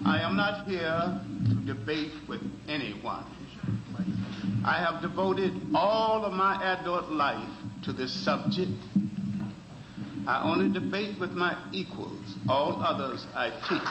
I am not here to debate with anyone. I have devoted all of my adult life to this subject. I only debate with my equals. All others I teach.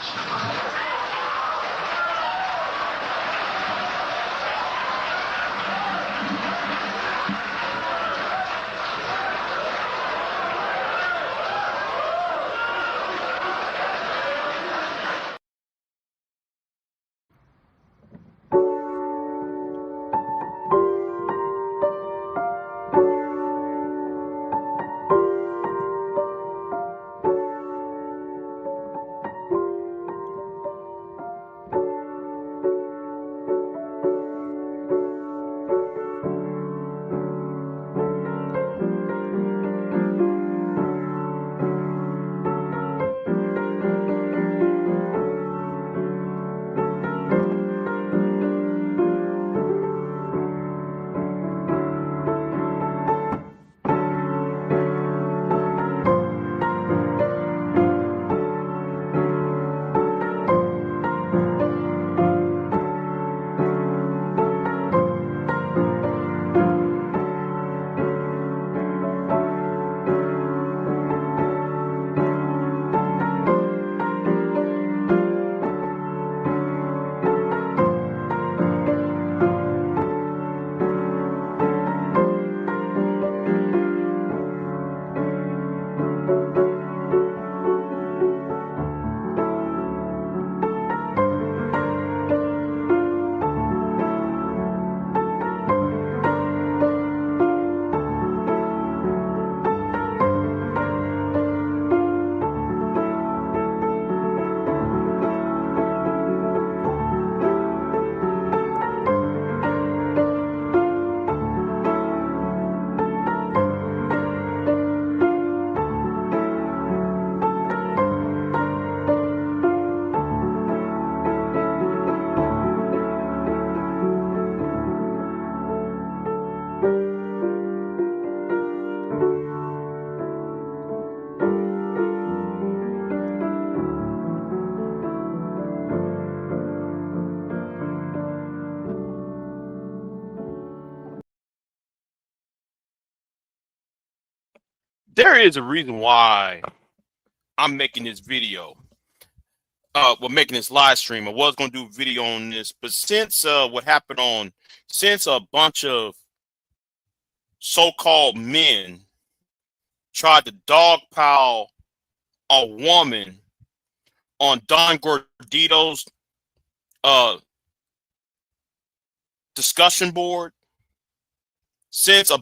There is a reason why I'm making this video. We're making this live stream. I was going to do a video on this, but since what happened since a bunch of so-called men tried to dogpile a woman on Don Gordito's discussion board, since you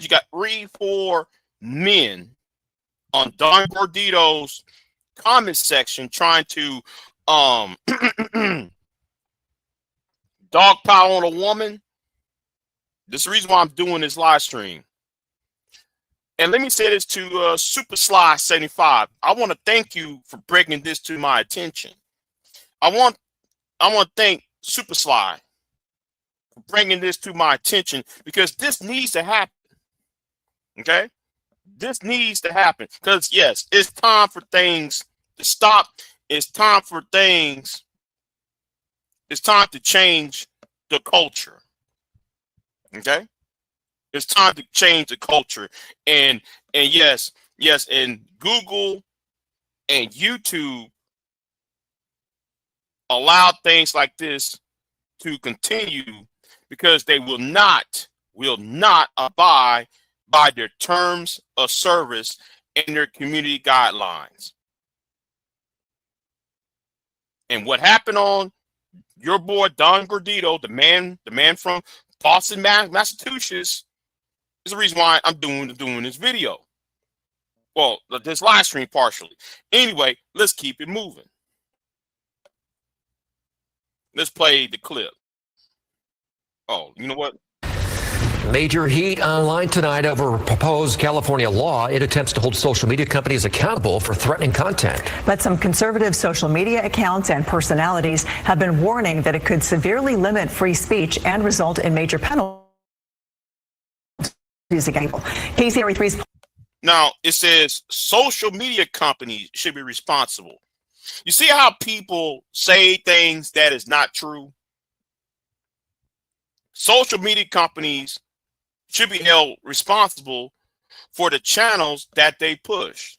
got 3-4 men on Don Gordito's comment section trying to dogpile on a woman. This is the reason why I'm doing this live stream. And let me say this to SUPASLY75. I want to thank you for bringing this to my attention. I want to thank SUPASLY for bringing this to my attention, because this needs to happen. Okay? This needs to happen, because yes, it's time for things to stop. It's time for things. It's time to change the culture. Okay? It's time to change the culture. And yes, and Google and YouTube allow things like this to continue because they will not abide by their terms of service and their community guidelines. And what happened on your boy Don Gordito, the man from Boston, Massachusetts, is the reason why I'm doing this video. Well, this live stream partially. Anyway, let's keep it moving. Let's play the clip. Oh, you know what? Major heat online tonight over a proposed California law. It attempts to hold social media companies accountable for threatening content. But some conservative social media accounts and personalities have been warning that it could severely limit free speech and result in major penalties against people. KCRA3's now, it says social media companies should be responsible. You see how people say things that is not true? Social media companies should be held responsible for the channels that they push.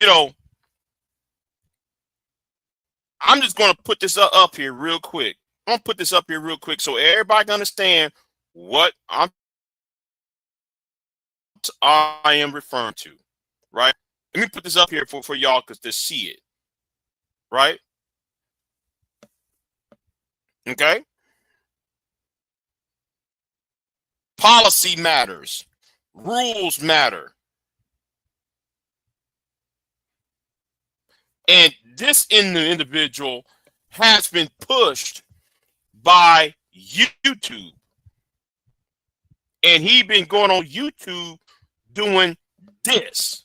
You know, I'm just going to put this up here real quick. I'm going to put this up here real quick so everybody can understand what I am referring to, right? Let me put this up here for y'all to see it, right? Okay. Policy matters. Rules matter. And this individual has been pushed by YouTube. And he been going on YouTube doing this.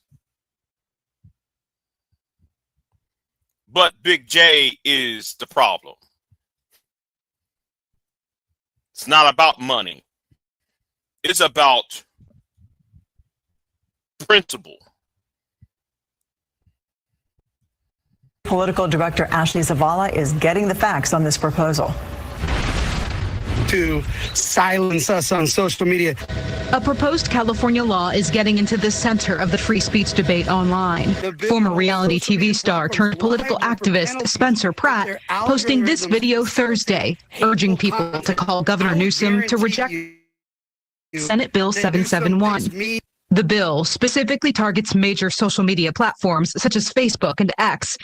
But Big J is the problem. It's not about money. It's about principle. Political Director Ashley Zavala is getting the facts on this proposal. To silence us on social media. A proposed California law is getting into the center of the free speech debate online. Former reality TV star turned political activist Spencer Pratt posting this video Thursday, urging people to call Governor Newsom to reject Senate Bill 771. The bill specifically targets major social media platforms such as Facebook and X.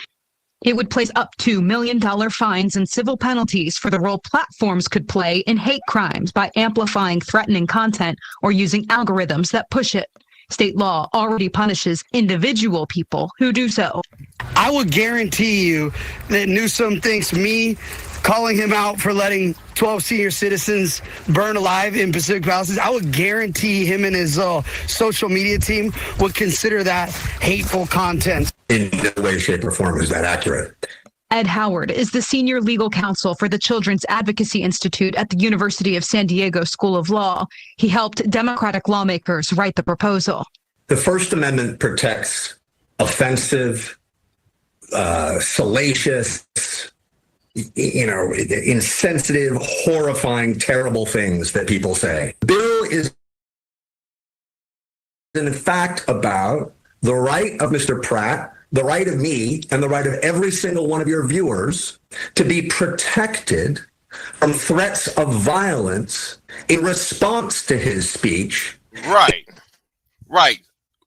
It would place up to $1 million fines and civil penalties for the role platforms could play in hate crimes by amplifying threatening content or using algorithms that push it. State law already punishes individual people who do so. I would guarantee you that Newsom thinks me calling him out for letting 12 senior citizens burn alive in Pacific Palisades, I would guarantee him and his social media team would consider that hateful content. In no way, shape, or form is that accurate. Ed Howard is the senior legal counsel for the Children's Advocacy Institute at the University of San Diego School of Law. He helped Democratic lawmakers write the proposal. The First Amendment protects offensive, salacious, insensitive, horrifying, terrible things that people say. The bill is, in fact, about the right of Mr. Pratt, the right of me, and the right of every single one of your viewers to be protected from threats of violence in response to his speech. Right, right.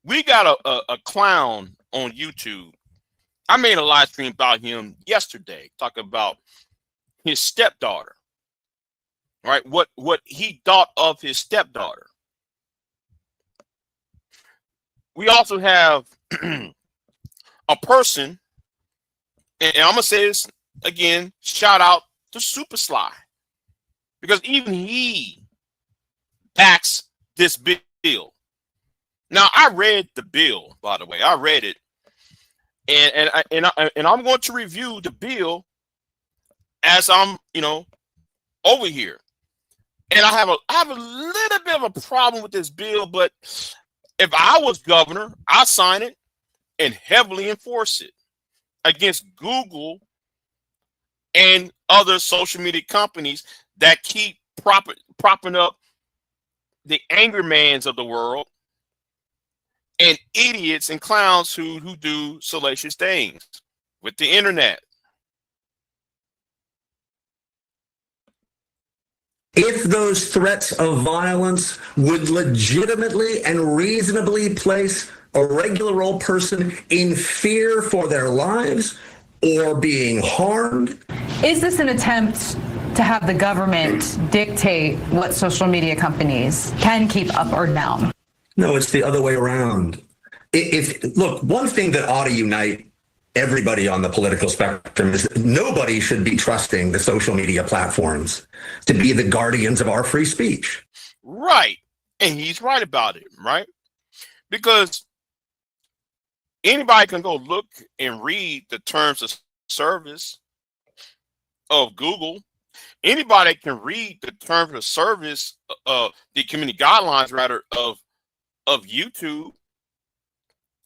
We got a clown on YouTube. I made a live stream about him yesterday, talking about his stepdaughter, right? What he thought of his stepdaughter. We also have a person, and I'm gonna say this again, shout out to SUPASLY, because even he backs this bill. Now, I read the bill, by the way. I read it. And I'm going to review the bill as I'm, over here. And I have a little bit of a problem with this bill, but if I was governor, I'd sign it and heavily enforce it against Google and other social media companies that keep propping up the angry mans of the world and idiots and clowns who do salacious things with the internet. If those threats of violence would legitimately and reasonably place a regular old person in fear for their lives or being harmed. Is this an attempt to have the government dictate what social media companies can keep up or down? No, it's the other way around. Look, one thing that ought to unite everybody on the political spectrum is that nobody should be trusting the social media platforms to be the guardians of our free speech. Right. And he's right about it, right? Because anybody can go look and read the terms of service of Google. Anybody can read the terms of service of the community guidelines, rather, of YouTube.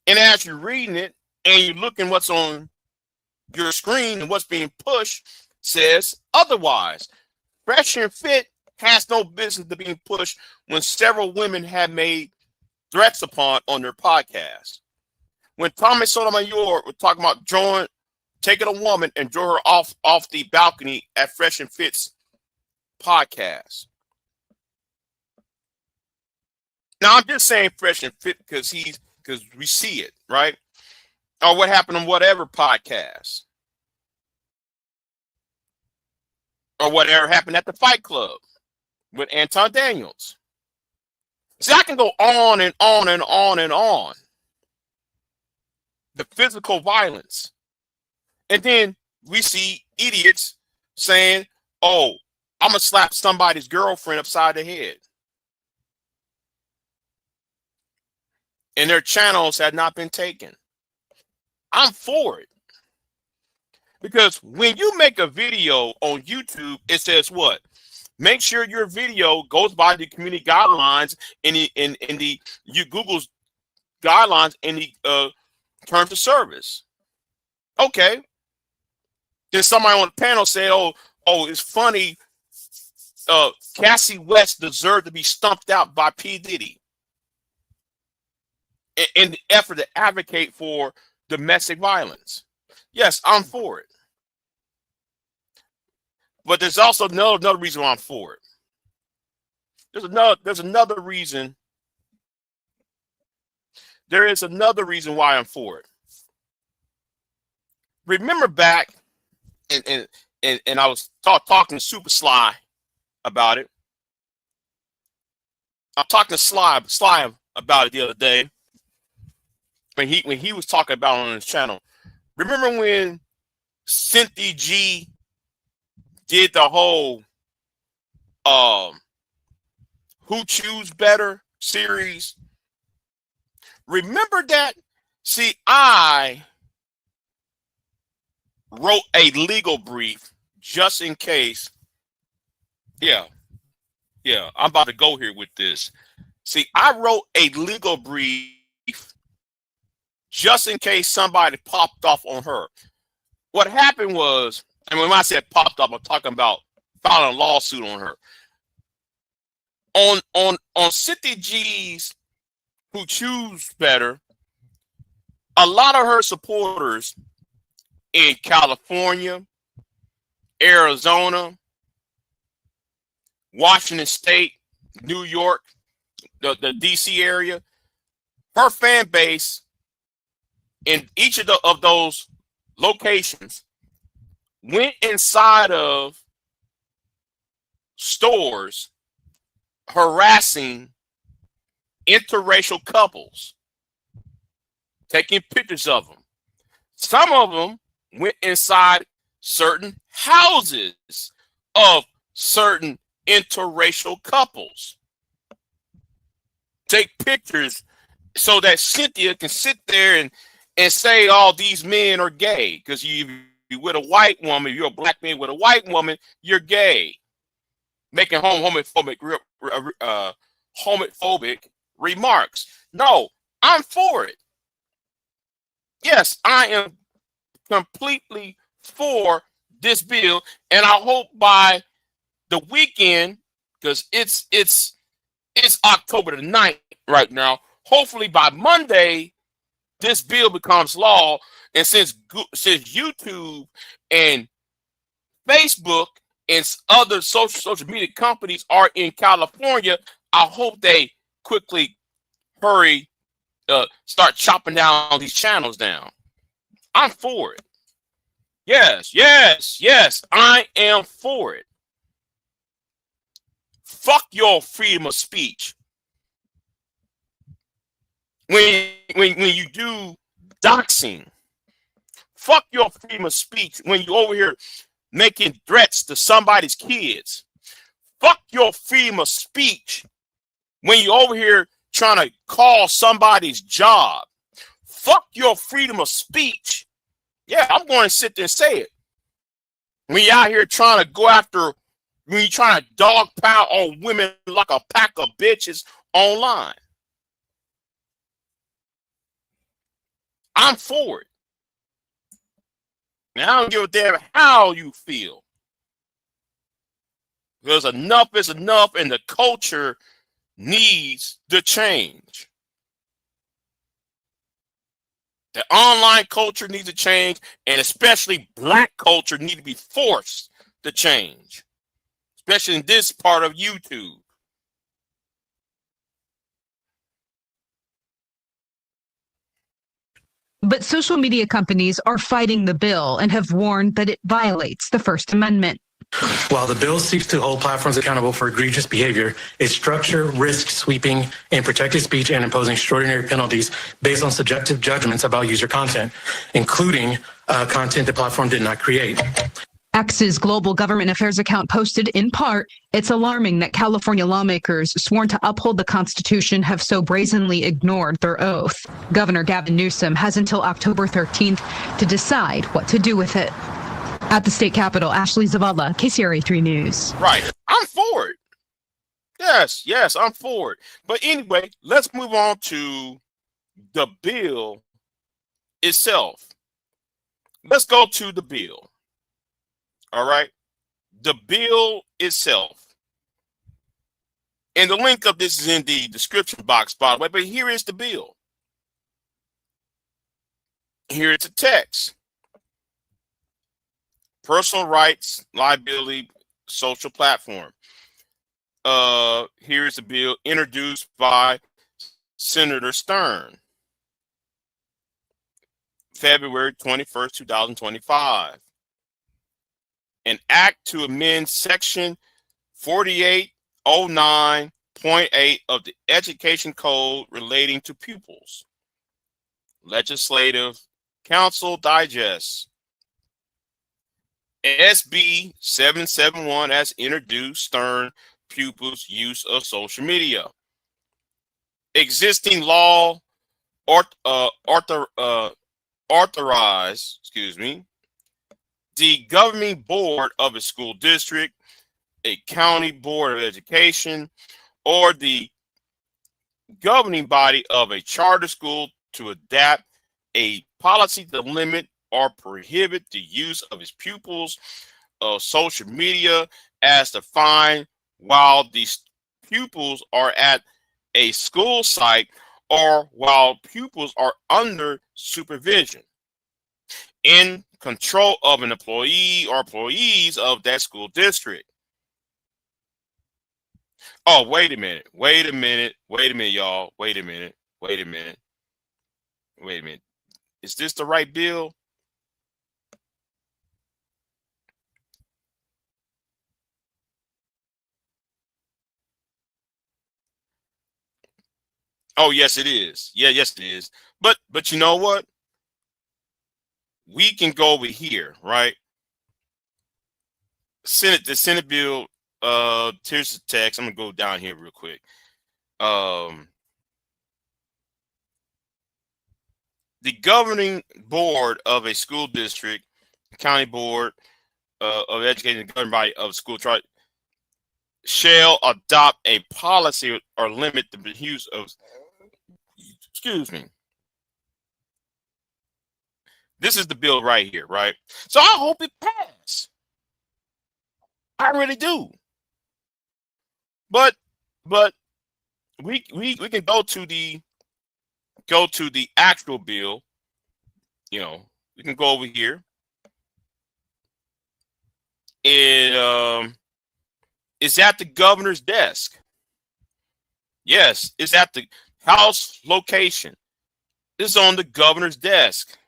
And as you're reading it, and you're looking what's on your screen and what's being pushed says otherwise. Fresh and Fit has no business to being pushed when several women have made threats upon on their podcast. When Tommy Sotomayor was talking about taking a woman and draw her off the balcony at Fresh and Fit's podcast. Now I'm just saying Fresh and Fit because we see it, right? Or what happened on whatever podcast. Or whatever happened at the Fight Club with Anton Daniels. See, I can go on and on and on and on. The physical violence. And then we see idiots saying, oh, I'm going to slap somebody's girlfriend upside the head. And their channels had not been taken. I'm for it. Because when you make a video on YouTube, it says what? Make sure your video goes by the community guidelines in the Google's guidelines in the terms of service. Okay. Then somebody on the panel said, oh, it's funny. Cassie West deserved to be stumped out by P. Diddy in the effort to advocate for domestic violence. Yes, I'm for it. But there's also another reason why I'm for it. There's another reason. There is another reason why I'm for it. Remember back, and I was talking to Super Sly about it. I'm talking to Sly about it the other day when he was talking about it on his channel. Remember when Cynthia G did the whole Who Choose Better series? Remember that? See, I wrote a legal brief just in case. Yeah, I'm about to go here with this. See, I wrote a legal brief just in case somebody popped off on her. What happened was, and when I said popped off, I'm talking about filing a lawsuit on her. On Cynthia G's Who Choose Better, a lot of her supporters in California, Arizona, Washington State, New York, the DC area, her fan base in each of those locations went inside of stores harassing interracial couples, taking pictures of them. Some of them went inside certain houses of certain interracial couples, take pictures so that Cynthia can sit there and say all these men are gay. Because you with a white woman, you're a black man with a white woman, you're gay, making homophobic remarks. No, I'm for it. Yes, I am completely for this bill, and I hope by the weekend, because it's October the 9th right now. Hopefully by Monday, this bill becomes law. And since YouTube and Facebook and other social media companies are in California, I hope they quickly hurry, start chopping down these channels down. I'm for it. Yes, I am for it. Fuck your freedom of speech. When you do doxing, fuck your freedom of speech when you over here making threats to somebody's kids. Fuck your freedom of speech when you over here trying to call somebody's job. Fuck your freedom of speech. Yeah, I'm going to sit there and say it. When you're out here trying to go after, when you're trying to dogpile on women like a pack of bitches online. I'm for it. Now I don't give a damn how you feel. Because enough is enough, and the culture needs to change. The online culture needs to change, and especially black culture needs to be forced to change, especially in this part of YouTube. But social media companies are fighting the bill and have warned that it violates the First Amendment. While the bill seeks to hold platforms accountable for egregious behavior, its structure risks sweeping and protected speech and imposing extraordinary penalties based on subjective judgments about user content, including content the platform did not create. X's global government affairs account posted in part, it's alarming that California lawmakers sworn to uphold the Constitution have so brazenly ignored their oath. Governor Gavin Newsom has until October 13th to decide what to do with it. At the state capitol, Ashley Zavala, KCRA 3 News. Right. I'm for it. Yes, I'm for it. But anyway, let's move on to the bill itself. Let's go to the bill. All right. The bill itself. And the link of this is in the description box, by the way. But here is the bill. Here is the text. Personal rights, liability, social platform. Here's the bill introduced by Senator Stern. February 21st, 2025. An act to amend section 4809.8 of the Education Code relating to pupils. Legislative Council Digest. SB 771 as introduced Stern pupils' use of social media. Existing law authorize, the governing board of a school district, a county board of education, or the governing body of a charter school to adapt a policy to limit or prohibit the use of its pupils of social media as defined while these pupils are at a school site or while pupils are under supervision, in control of an employee or employees of that school district. Oh, wait a minute, y'all. Wait a minute. Is this the right bill? Oh, yes, it is. Yes, it is. But you know what? We can go over here, right? The Senate bill. Here's the text. I'm gonna go down here real quick. The governing board of a school district, county board of education, the governing body of a school shall adopt a policy or limit the use of. This is the bill right here, right? So I hope it passes. I really do. But we can go to the actual bill. You know, we can go over here. And it's at the governor's desk. Yes, it's at the House location. It's on the governor's desk.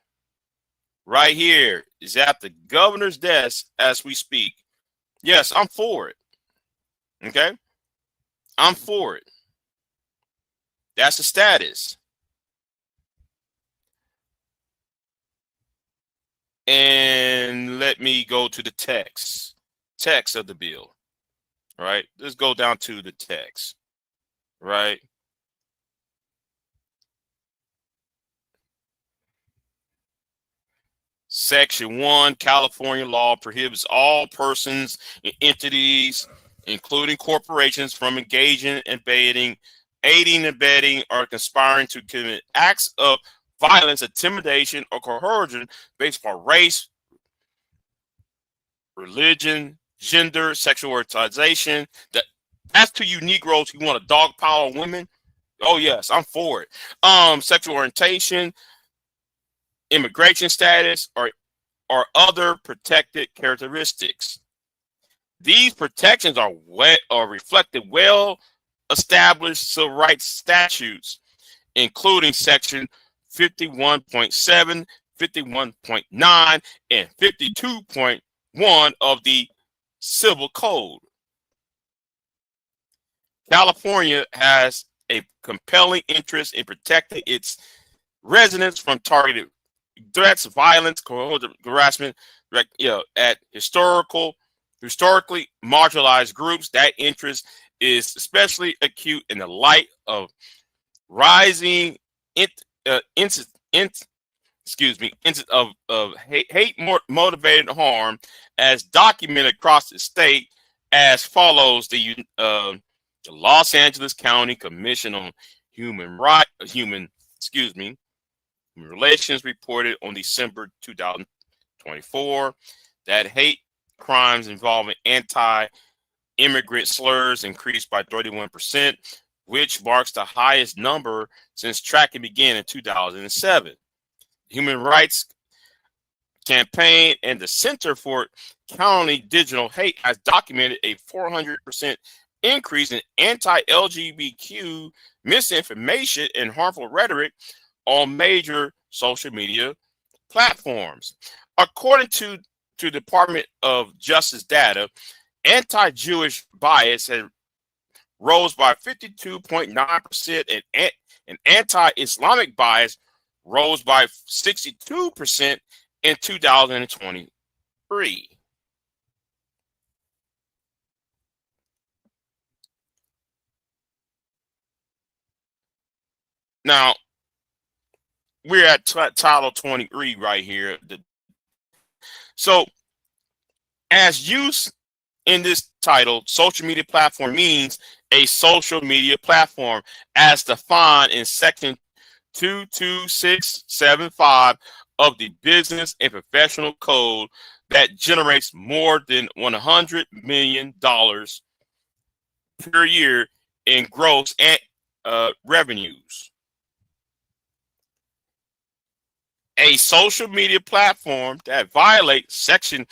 Right here is at the governor's desk as we speak. Yes, I'm for it. Okay? I'm for it. That's the status. And let me go to the text of the bill. All right? Let's go down to the text. Right? Section 1, California law prohibits all persons and entities, including corporations, from engaging, aiding, abetting, or conspiring to commit acts of violence, intimidation, or coercion based upon race, religion, gender, sexual orientation. That's to you Negroes who want to dogpile on women. Oh yes, I'm for it. Sexual orientation, immigration status, or other protected characteristics. These protections are reflected well established civil rights statutes, including section 51.7, 51.9, and 52.1 of the Civil Code. California has a compelling interest in protecting its residents from targeted threats, violence, harassment, at historically marginalized groups. That interest is especially acute in the light of rising incidents of hate motivated harm, as documented across the state, as follows. The Los Angeles County Commission on Human Relations reported on December 2024 that hate crimes involving anti-immigrant slurs increased by 31%, which marks the highest number since tracking began in 2007. Human Rights Campaign and the Center for Countering Digital Hate has documented a 400% increase in anti-LGBTQ misinformation and harmful rhetoric on major social media platforms. According to Department of Justice data, anti-Jewish bias has rose by 52.9%, and anti-Islamic bias rose by 62% in 2023. Now, we're at Title 23 right here. So, as used in this title, social media platform means a social media platform as defined in Section 22675 of the Business and Professional Code that generates more than $100 million per year in gross revenues. A social media platform that violates Section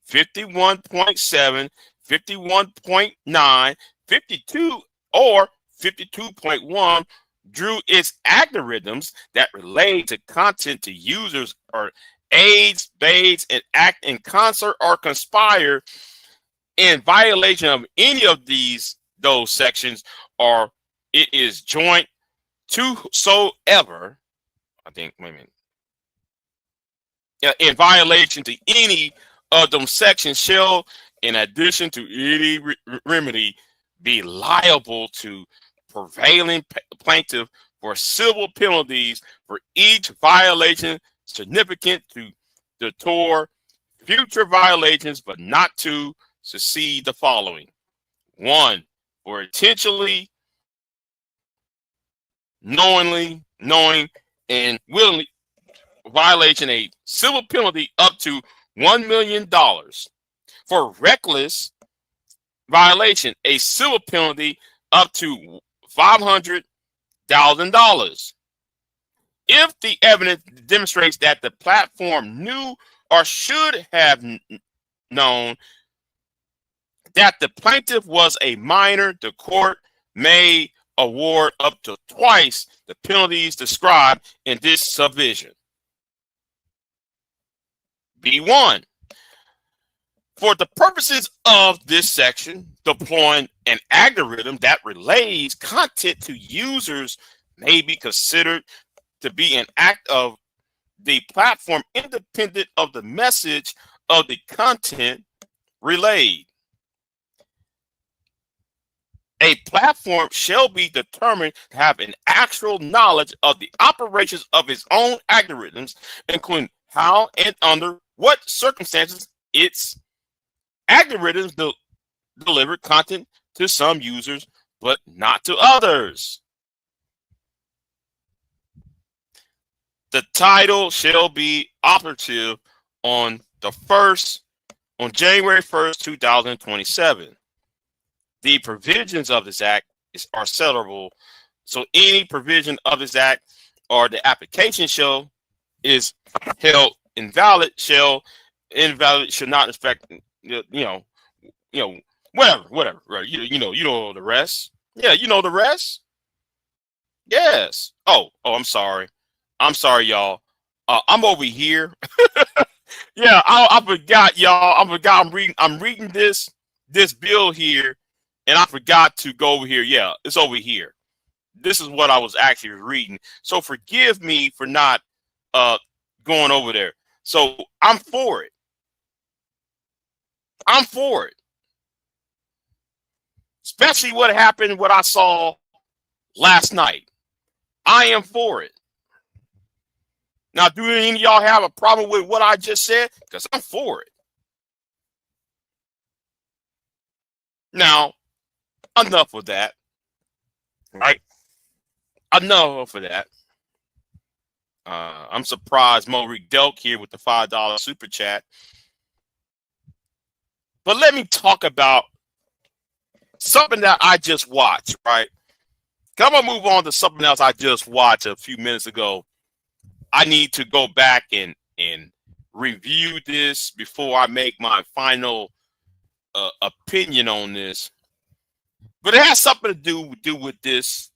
51.7, 51.9, 52, or 52.1 drew its algorithms that relate to content to users or aids, and act in concert or conspire in violation of any of those sections, or it is joint to so ever. I think, wait a minute. In violation to any of them sections shall, in addition to any remedy, be liable to prevailing plaintiff for civil penalties for each violation significant to deter future violations, but not to succeed the following: 1, for intentionally, knowing, and willingly violation, a civil penalty up to $1 million. For reckless violation, a civil penalty up to $500,000. If the evidence demonstrates that the platform knew or should have known that the plaintiff was a minor, the court may award up to twice the penalties described in this subdivision. B1. For the purposes of this section, deploying an algorithm that relays content to users may be considered to be an act of the platform independent of the message of the content relayed. A platform shall be determined to have an actual knowledge of the operations of its own algorithms, including how and under what circumstances its algorithms deliver content to some users, but not to others. The title shall be operative on the first on January 1st, 2027. The provisions of this act are settlable. So any provision of this act or the application shall is held invalid, shall not affect, whatever, right? You know the rest. Yeah, you know the rest. Yes. Oh, I'm sorry, y'all. I'm over here. Yeah, I forgot, y'all. I forgot. I'm reading this bill here, and I forgot to go over here. Yeah, it's over here. This is what I was actually reading. So forgive me for not going over there. So I'm for it. I'm for it. Especially what happened, what I saw last night. I am for it. Now, do any of y'all have a problem with what I just said? Because I'm for it. Now, enough of that. Right? Enough of that. I'm surprised Maury Delk here with the $5 super chat. But let me talk about something that I just watched, right? I'm going to move on to something else I just watched a few minutes ago. I need to go back and review this before I make my final opinion on this. But it has something to do with this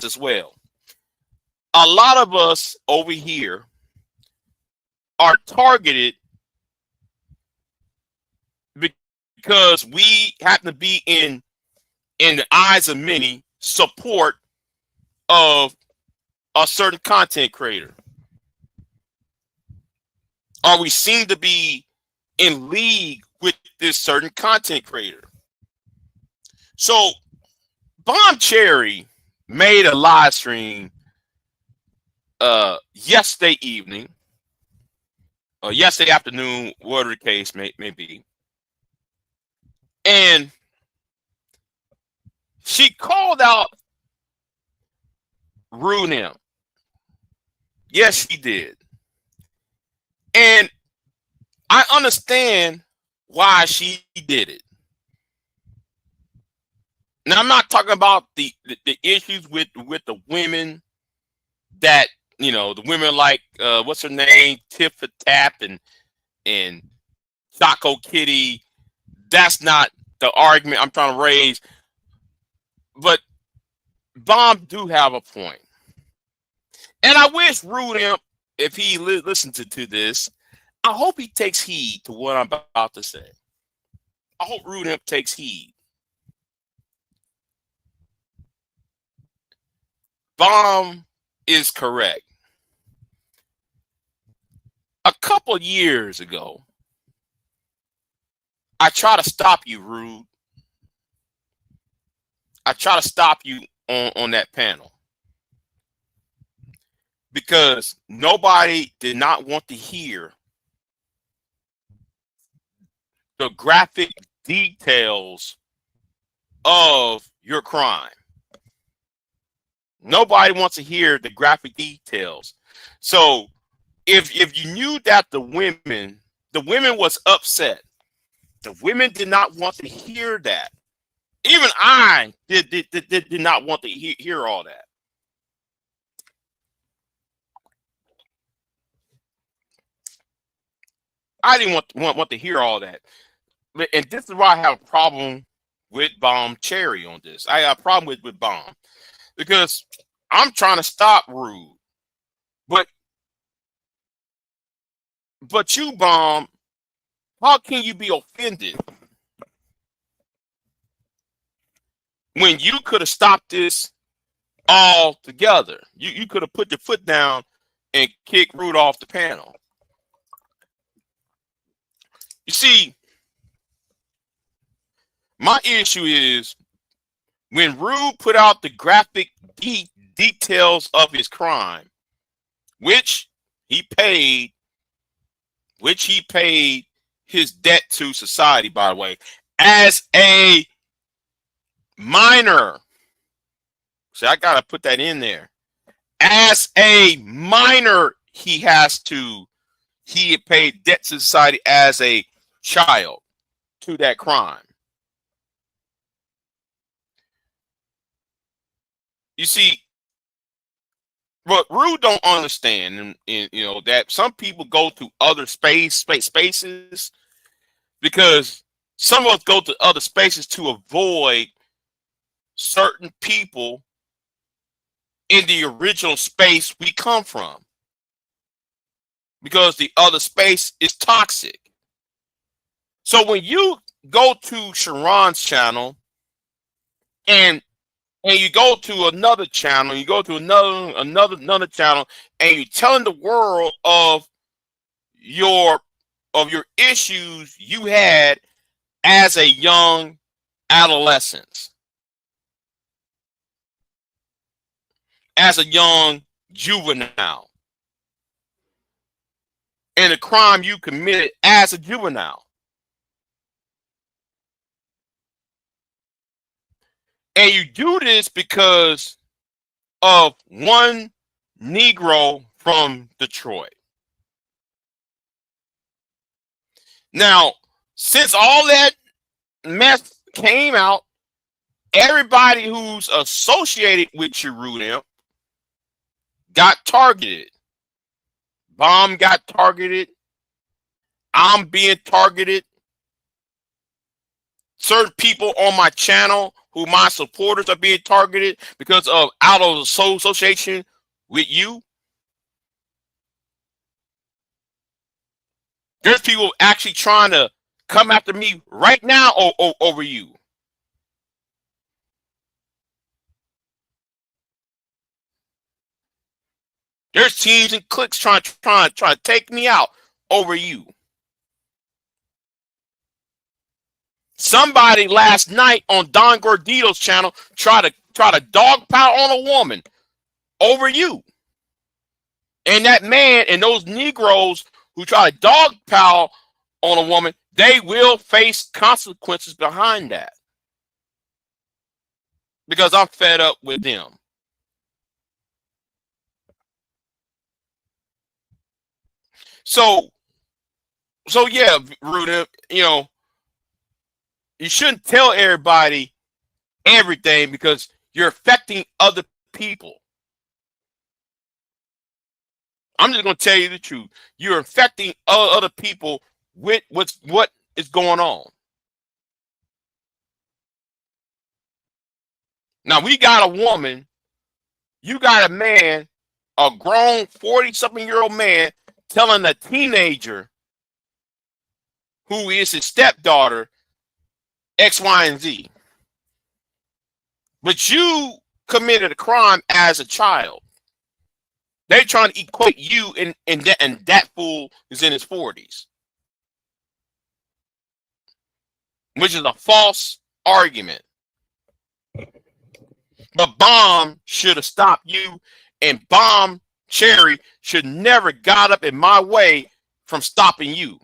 as well. A lot of us over here are targeted because we happen to be in the eyes of many support of a certain content creator. Or we seem to be in league with this certain content creator. So Bomb Cherry made a live stream yesterday evening, or yesterday afternoon, whatever the case may be. And she called out Runim. Yes, she did. And I understand why she did it. Now, I'm not talking about the issues with the women that, the women like, what's her name? Tifa Tap and Choco Kitty. That's not the argument I'm trying to raise. But Bomb do have a point. And I wish Rudim, if he listened to this, I hope he takes heed to what I'm about to say. I hope Rudim takes heed. Bomb is correct. A couple years ago, I try to stop you, Rude. I try to stop you on that panel. Because nobody did not want to hear the graphic details of your crime. Nobody wants to hear the graphic details. So if you knew that the women was upset, the women did not want to hear that. Even I did not want to hear all that. I didn't want to hear all that. And this is why I have a problem with Bomb Cherry on this. I have a problem with Bomb. Because I'm trying to stop Rude. But you, Bomb, how can you be offended when you could have stopped this all together? You could have put your foot down and kicked Rude off the panel. You see, my issue is when Rude put out the graphic details of his crime, which he paid his debt to society, by the way, as a minor. So I got to put that in there. As a minor, he had paid debt to society as a child to that crime. You see, what Rue don't understand, and you know, that some people go to other spaces because some of us go to other spaces to avoid certain people in the original space we come from, because the other space is toxic. So when you go to Sharon's channel and you go to another channel, you go to another channel, and you're telling the world of your issues you had as a young adolescent, as a young juvenile, and the crime you committed as a juvenile. And you do this because of one Negro from Detroit. Now, since all that mess came out, everybody who's associated with you, Rudimp, got targeted. Bomb got targeted. I'm being targeted. Certain people on my channel who my supporters are being targeted because of out of association with you. There's people actually trying to come after me right now over you. There's teams and cliques trying to take me out over you. Somebody last night on Don Gordito's channel try to dogpile on a woman over you. And that man and those Negroes who try to dogpile on a woman, they will face consequences behind that. Because I'm fed up with them. So yeah, Ruda, you know, you shouldn't tell everybody everything because you're affecting other people. I'm just going to tell you the truth. You're affecting other people with what is going on. Now, we got a woman, you got a man, a grown 40-something-year-old man telling a teenager who is his stepdaughter X, Y, and Z. But you committed a crime as a child. They're trying to equate you and that fool is in his 40s. Which is a false argument. But Bomb should have stopped you, and Bomb Cherry should never got up in my way from stopping you.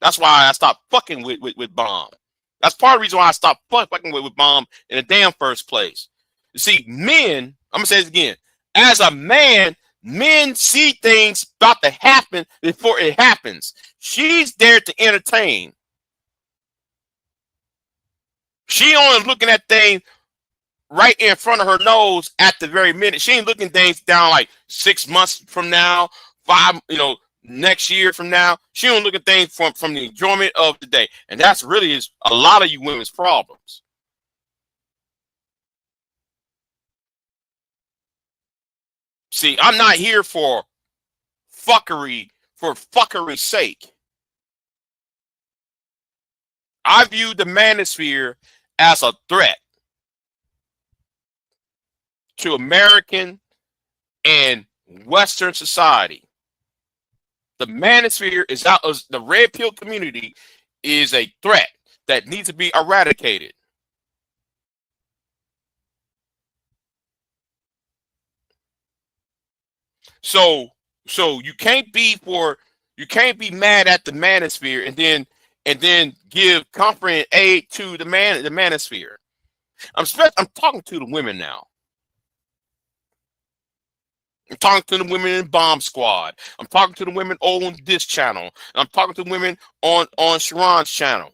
That's why I stopped fucking with Bomb. That's part of the reason why I stopped fucking with Bomb in the damn first place. You see, men, I'm going to say this again. As a man, men see things about to happen before it happens. She's there to entertain. She only looking at things right in front of her nose at the very minute. She ain't looking things down like 6 months from now, 5, next year from now. She don't look at things from the enjoyment of the day. And that's really is a lot of you women's problems. See, I'm not here for fuckery's sake. I view the manosphere as a threat to American and Western society. The manosphere is out. The red pill community is a threat that needs to be eradicated. So you can't be mad at the manosphere and then give comfort and aid to the manosphere. I'm talking to the women now. I'm talking to the women in Bomb Squad. I'm talking to the women on this channel. I'm talking to the women on Sharon's channel.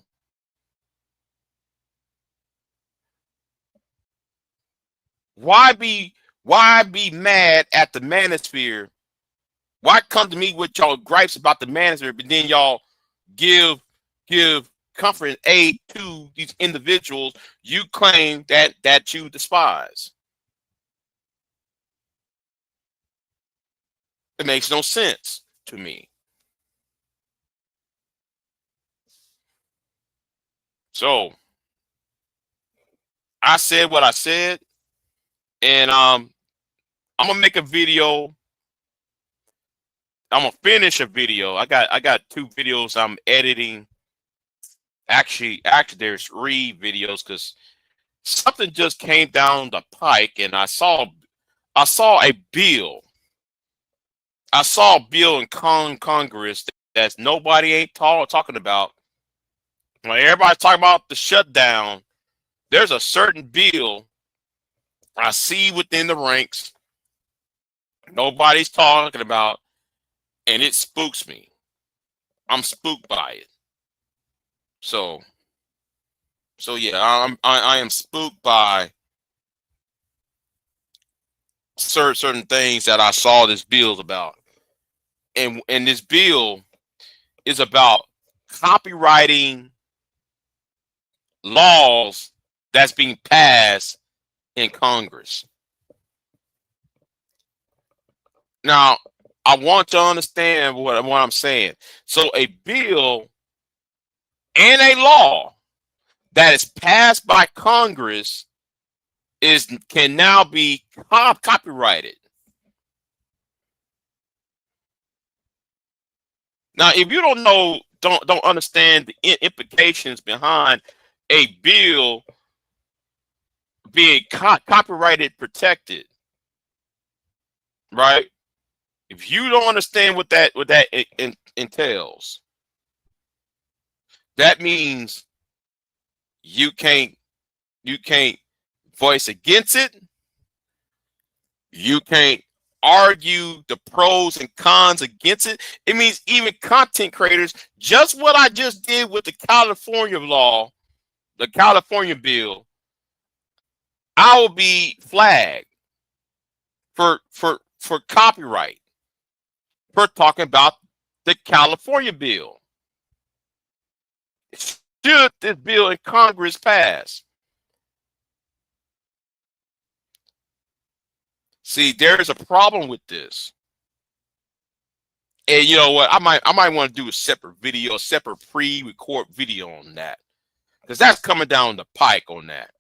Why be mad at the manosphere? Why come to me with y'all gripes about the manosphere, but then y'all give comfort and aid to these individuals you claim that you despise? It makes no sense to me. So I said what I said, and I'm gonna make a video. I'm gonna finish a video. I got 2 videos I'm editing. Actually, there's 3 videos because something just came down the pike, and I saw a bill. I saw a bill in Congress that nobody ain't talking about. When everybody's talking about the shutdown, there's a certain bill I see within the ranks nobody's talking about, and it spooks me. I'm spooked by it. So yeah, I am spooked by certain things that I saw this bill about, and this bill is about copywriting laws that's being passed in Congress. Now, I want to understand what I'm saying. So a bill and a law that is passed by Congress can now be copyrighted. Now, if you don't understand the implications behind a bill being copyrighted protected, right? If you don't understand what that entails, that means you can't voice against it. You can't argue the pros and cons against it. It means even content creators, just what I just did with the California law, the California bill, I will be flagged for copyright for talking about the California bill. Should this bill in Congress pass? See, there's a problem with this. And you know what? I might want to do a separate video, a separate pre-record video on that, because that's coming down the pike on that.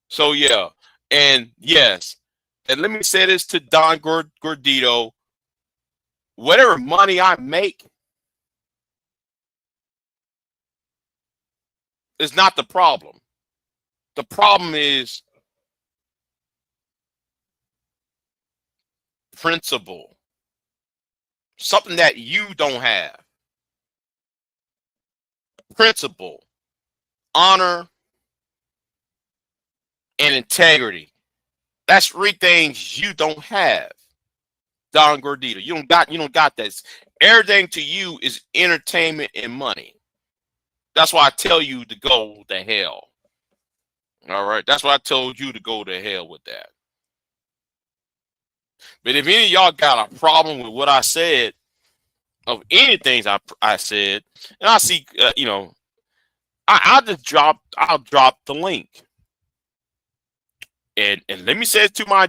So yeah, and yes, and let me say this to Don Gordito: whatever money I make is not the problem. The problem is principle, something that you don't have. Principle, honor, and integrity. That's 3 things you don't have, Don Gordito. You don't got that. Everything to you is entertainment and money. That's why I tell you to go to hell. All right, that's why I told you to go to hell with that. But if any of y'all got a problem with what I said, of anything I said, and I see, I'll drop the link. And let me say it to my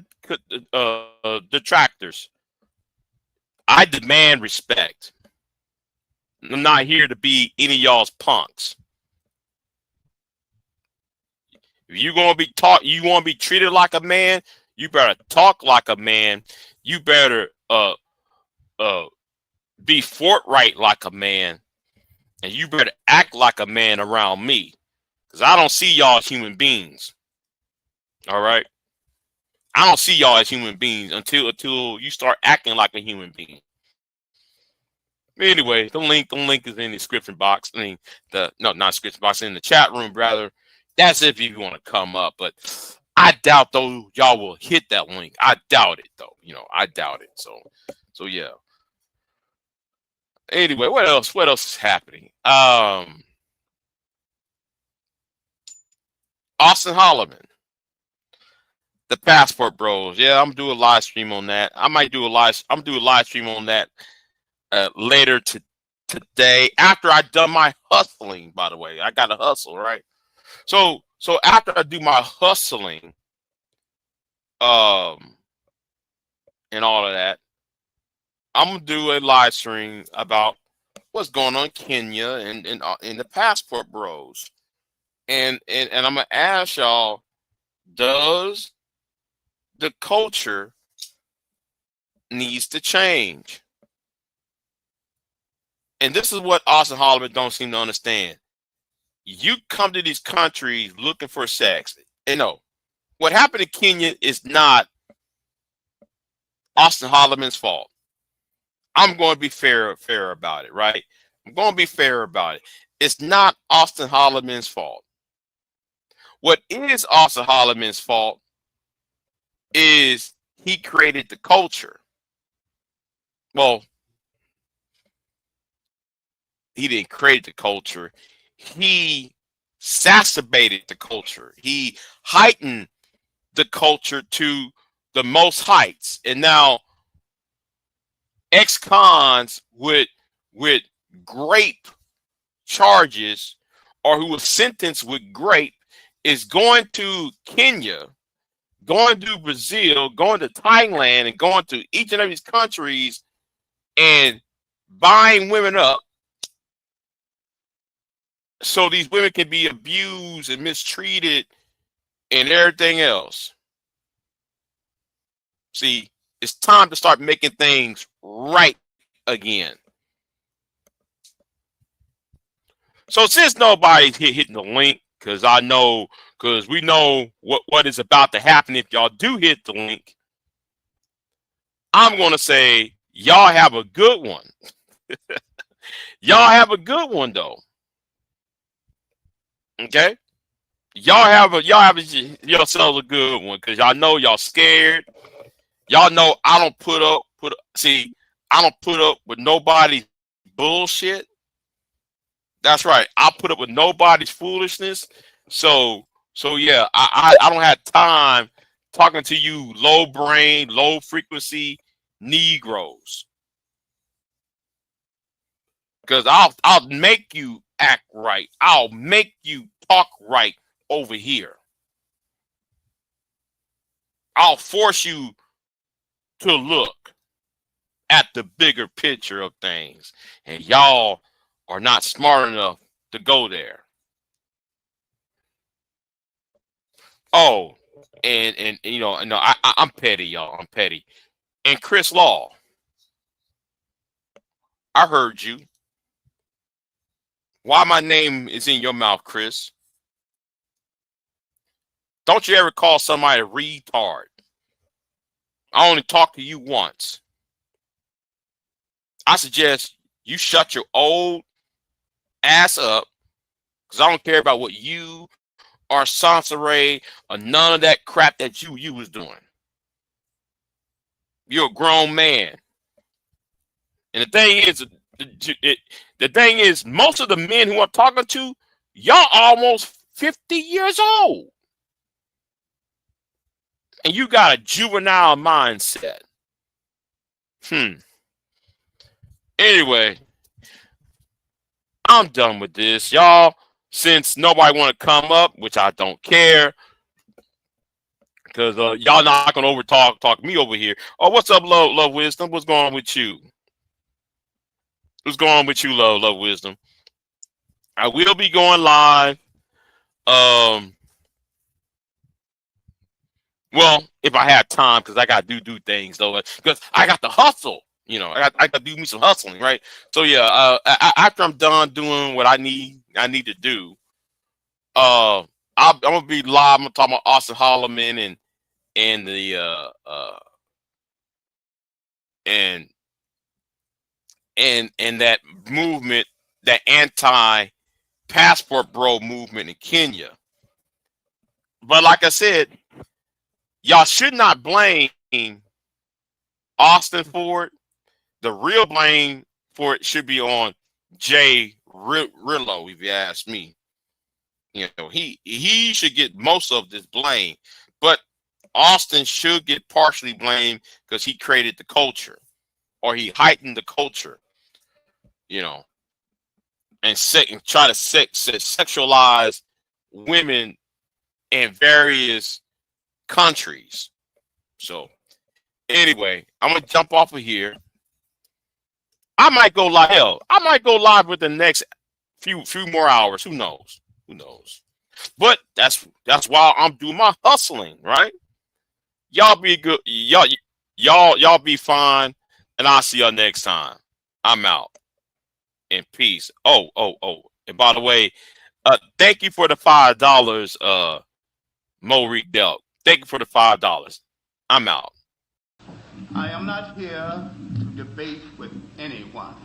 detractors: I demand respect. I'm not here to be any of y'all's punks. If you're gonna be taught, you want to be treated like a man, you better talk like a man. You better be forthright like a man, and you better act like a man around me, because I don't see y'all as human beings. All right, I don't see y'all as human beings until you start acting like a human being. Anyway, the link is in the description box. I mean, not description box, in the chat room rather. That's if you want to come up. But I doubt though y'all will hit that link. I doubt it though. You know, I doubt it. So yeah. Anyway, what else? What else is happening? Austin Holloman, the Passport Bros. Yeah, I'm doing a live stream on that. I'm doing a live stream on that later today after I done my hustling. By the way, I got to hustle, right? So after I do my hustling, and all of that, I'm gonna do a live stream about what's going on in Kenya and the Passport Bros. And I'm gonna ask y'all, does the culture needs to change? And this is what Austin Holloman don't seem to understand. You come to these countries looking for sex. And no, what happened in Kenya is not Austin Holloman's fault. I'm going to be fair about it, right? I'm going to be fair about it. It's not Austin Holloman's fault. What is Austin Holloman's fault is he created the culture. Well, he didn't create the culture. He exacerbated the culture. He heightened the culture to the most heights. And now ex-cons with grape charges, or who was sentenced with grape, is going to Kenya, going to Brazil, going to Thailand, and going to each and every these countries and buying women up so these women can be abused and mistreated and everything else. See, it's time to start making things right again. So since nobody's hitting the link, because we know what is about to happen if y'all do hit the link, I'm going to say y'all have a good one. Y'all have a good one, though. Okay? Y'all have yourselves a good one, because y'all know y'all scared. Y'all know I don't put up with nobody's bullshit. That's right. I put up with nobody's foolishness. So yeah, I don't have time talking to you low brain, low frequency Negroes. Because I'll make you act right. I'll make you talk right over here. I'll force you to look at the bigger picture of things. And y'all are not smart enough to go there. Oh, and you know, I'm petty, y'all. I'm petty. And Chris Law, I heard you. Why my name is in your mouth, Chris? Don't you ever call somebody a retard. I only talked to you once. I suggest you shut your old ass up, because I don't care about what you or Sansaray or none of that crap that you was doing. You're a grown man. And the thing is, most of the men who I'm talking to, y'all almost 50 years old. And you got a juvenile mindset. Anyway, I'm done with this, y'all. Since nobody want to come up, which I don't care, because y'all not gonna talk me over here. Oh, what's up, love wisdom? What's going on with you? What's going on with you, love wisdom? I will be going live. Well, if I have time, because I got to do things though, because I got to hustle. You know, I got to do me some hustling, right? So yeah, after I'm done doing what I need to do, I'm gonna be live. I'm gonna talk about Austin Holloman and the and that movement, that anti-passport bro movement in Kenya. But like I said, y'all should not blame Austin for it. The real blame for it should be on Jay Rillo, if you ask me. You know, he should get most of this blame, but Austin should get partially blamed because he created the culture, or he heightened the culture, you know, and try to sexualize women in various countries. So anyway, I'm gonna jump off of here. I might go live. Hell, I might go live with the next few more hours. Who knows? Who knows? But that's why I'm doing my hustling, right? Y'all be good. Y'all be fine, and I'll see y'all next time. I'm out. In peace. Oh. And by the way, thank you for the $5, Morik Delk. Thank you for the $5. I'm out. I am not here to debate with anyone.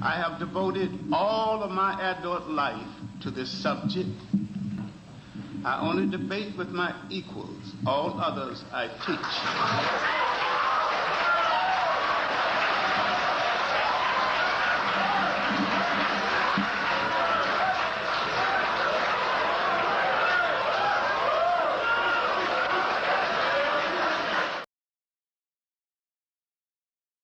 I have devoted all of my adult life to this subject. I only debate with my equals. All others I teach.